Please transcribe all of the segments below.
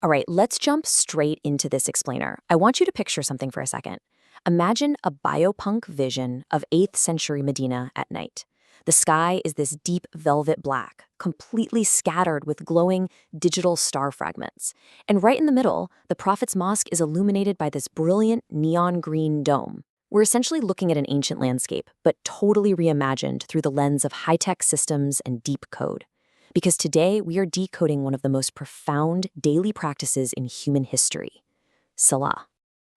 All right, let's jump straight into this explainer. I want you to picture something for a second. Imagine a biopunk vision of 8th century Medina at night. The sky is this deep velvet black, completely scattered with glowing digital star fragments. And right in the middle, the Prophet's mosque is illuminated by this brilliant neon green dome. We're essentially looking at an ancient landscape, but totally reimagined through the lens of high-tech systems and deep code. Because today we are decoding one of the most profound daily practices in human history, Salah.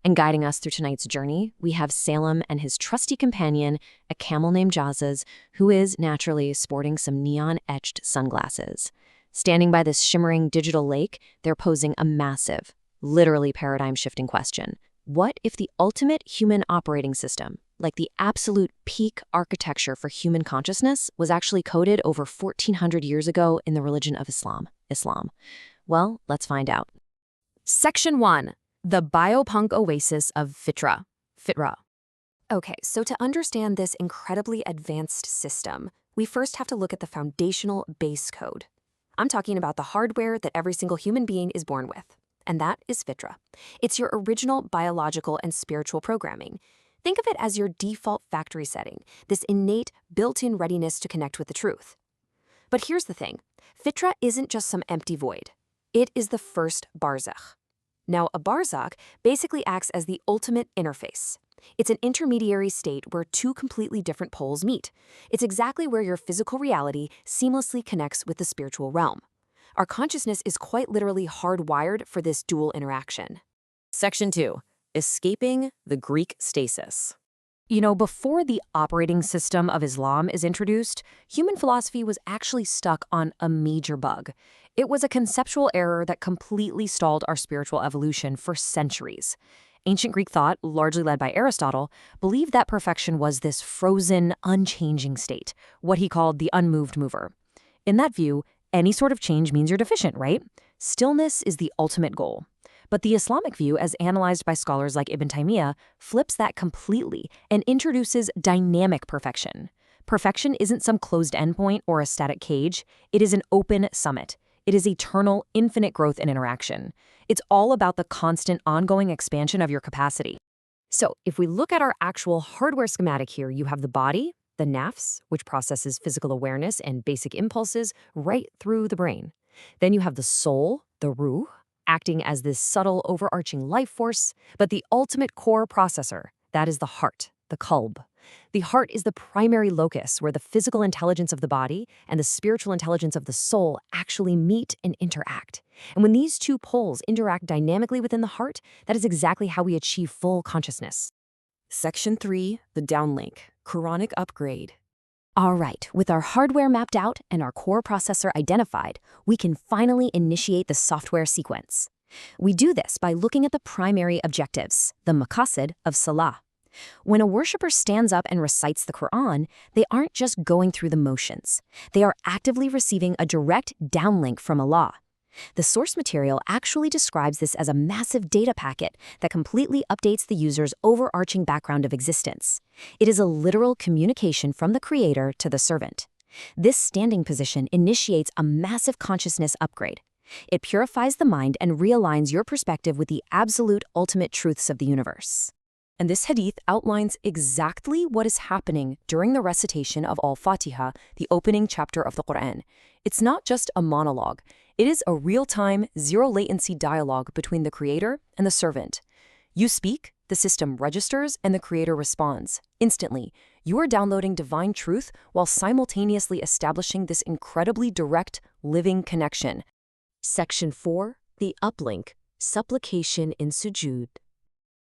And guiding us through tonight's journey, we have Salem and his trusty companion, a camel named Jazaz, who is naturally sporting some neon-etched sunglasses. Standing by this shimmering digital lake, they're posing a massive, literally paradigm-shifting question. What if the ultimate human operating system, like the absolute peak architecture for human consciousness, was actually coded over 1,400 years ago in the religion of Islam? Well, let's find out. Section 1. The Biopunk Oasis of Fitra. Okay, so to understand this incredibly advanced system, we first have to look at the foundational base code. I'm talking about the hardware that every single human being is born with, and that is Fitra. It's your original biological and spiritual programming. Think of it as your default factory setting, this innate, built-in readiness to connect with the truth. But here's the thing. Fitra isn't just some empty void. It is the first barzakh. Now, a barzakh basically acts as the ultimate interface. It's an intermediary state where two completely different poles meet. It's exactly where your physical reality seamlessly connects with the spiritual realm. Our consciousness is quite literally hardwired for this dual interaction. Section 2. Escaping the Greek stasis. Before the operating system of Islam is introduced, human philosophy was actually stuck on a major bug. It was a conceptual error that completely stalled our spiritual evolution for centuries. Ancient Greek thought, largely led by Aristotle, believed that perfection was this frozen, unchanging state, what he called the unmoved mover. In that view, any sort of change means you're deficient, right? Stillness is the ultimate goal. But the Islamic view, as analyzed by scholars like Ibn Taymiyyah, flips that completely and introduces dynamic perfection. Perfection isn't some closed endpoint or a static cage. It is an open summit. It is eternal, infinite growth and interaction. It's all about the constant, ongoing expansion of your capacity. So, if we look at our actual hardware schematic here, you have the body, the nafs, which processes physical awareness and basic impulses right through the brain. Then you have the soul, the ruh, acting as this subtle, overarching life force, but the ultimate core processor, that is the heart, the qalb. The heart is the primary locus where the physical intelligence of the body and the spiritual intelligence of the soul actually meet and interact. And when these two poles interact dynamically within the heart, that is exactly how we achieve full consciousness. Section 3. The downlink. Quranic upgrade. All right, with our hardware mapped out and our core processor identified, we can finally initiate the software sequence. We do this by looking at the primary objectives, the maqasid of Salah. When a worshiper stands up and recites the Quran, they aren't just going through the motions. They are actively receiving a direct downlink from Allah. The source material actually describes this as a massive data packet that completely updates the user's overarching background of existence. It is a literal communication from the creator to the servant. This standing position initiates a massive consciousness upgrade. It purifies the mind and realigns your perspective with the absolute ultimate truths of the universe. And this hadith outlines exactly what is happening during the recitation of Al-Fatiha, the opening chapter of the Quran. It's not just a monologue. It is a real-time, zero-latency dialogue between the creator and the servant. You speak, the system registers, and the creator responds. Instantly, you are downloading divine truth while simultaneously establishing this incredibly direct, living connection. Section 4. The uplink. Supplication in sujood.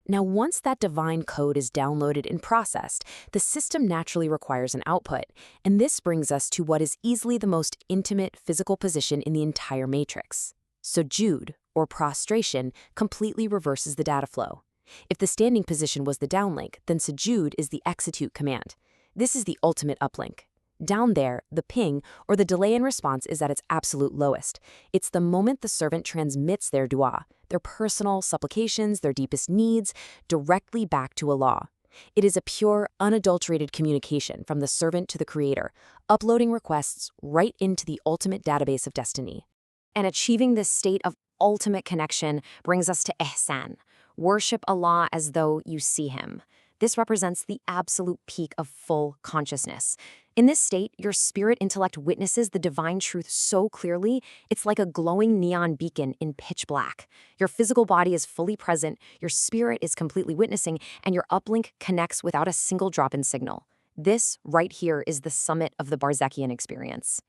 Now, once that divine code is downloaded and processed, the system naturally requires an output, and this brings us to what is easily the most intimate physical position in the entire matrix. Sujood, or prostration, completely reverses the data flow. If the standing position was the downlink, then sujood is the execute command. This is the ultimate uplink. Down there, the ping, or the delay in response, is at its absolute lowest. It's the moment the servant transmits their dua, their personal supplications, their deepest needs, directly back to Allah. It is a pure, unadulterated communication from the servant to the creator, uploading requests right into the ultimate database of destiny. And achieving this state of ultimate connection brings us to ihsan. Worship Allah as though you see him. This represents the absolute peak of full consciousness. In this state, your spirit intellect witnesses the divine truth so clearly, it's like a glowing neon beacon in pitch black. Your physical body is fully present, your spirit is completely witnessing, and your uplink connects without a single drop in signal. This, right here, is the summit of the Barzakian experience.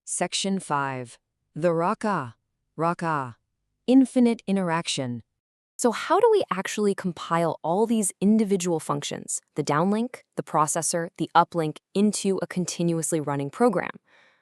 Section 5. The Raka. Infinite interaction. So how do we actually compile all these individual functions, the downlink, the processor, the uplink, into a continuously running program?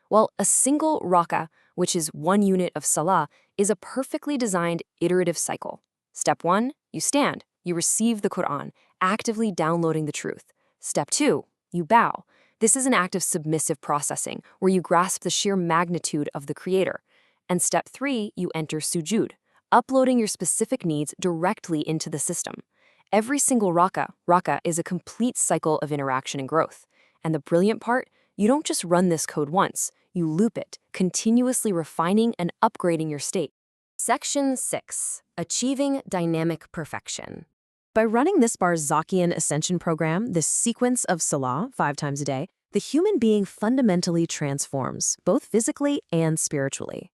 Well, a single raka, which is 1 unit of Salah, is a perfectly designed iterative cycle. Step 1, you stand, you receive the Quran, actively downloading the truth. Step 2, you bow. This is an act of submissive processing, where you grasp the sheer magnitude of the Creator. And step 3, you enter sujud, uploading your specific needs directly into the system. Every single raka is a complete cycle of interaction and growth. And the brilliant part, you don't just run this code once, you loop it, continuously refining and upgrading your state. Section 6. Achieving dynamic perfection. By running this Barzakian ascension program, this sequence of Salah 5 times a day, the human being fundamentally transforms, both physically and spiritually.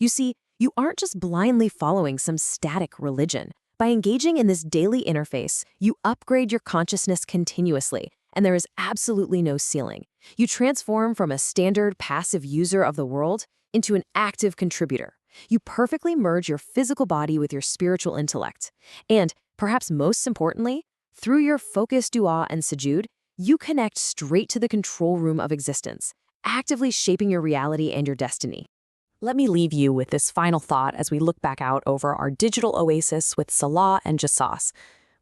You see, you aren't just blindly following some static religion. By engaging in this daily interface, you upgrade your consciousness continuously, and there is absolutely no ceiling. You transform from a standard passive user of the world into an active contributor. You perfectly merge your physical body with your spiritual intellect. And, perhaps most importantly, through your focused dua and sujud, you connect straight to the control room of existence, actively shaping your reality and your destiny. Let me leave you with this final thought as we look back out over our digital oasis with Salah and Jassas.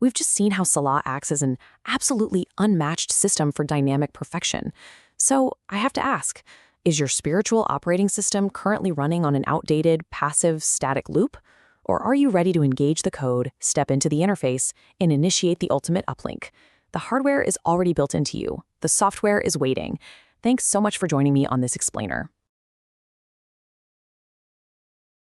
We've just seen how Salah acts as an absolutely unmatched system for dynamic perfection. So I have to ask, is your spiritual operating system currently running on an outdated, passive, static loop? Or are you ready to engage the code, step into the interface, and initiate the ultimate uplink? The hardware is already built into you. The software is waiting. Thanks so much for joining me on this explainer.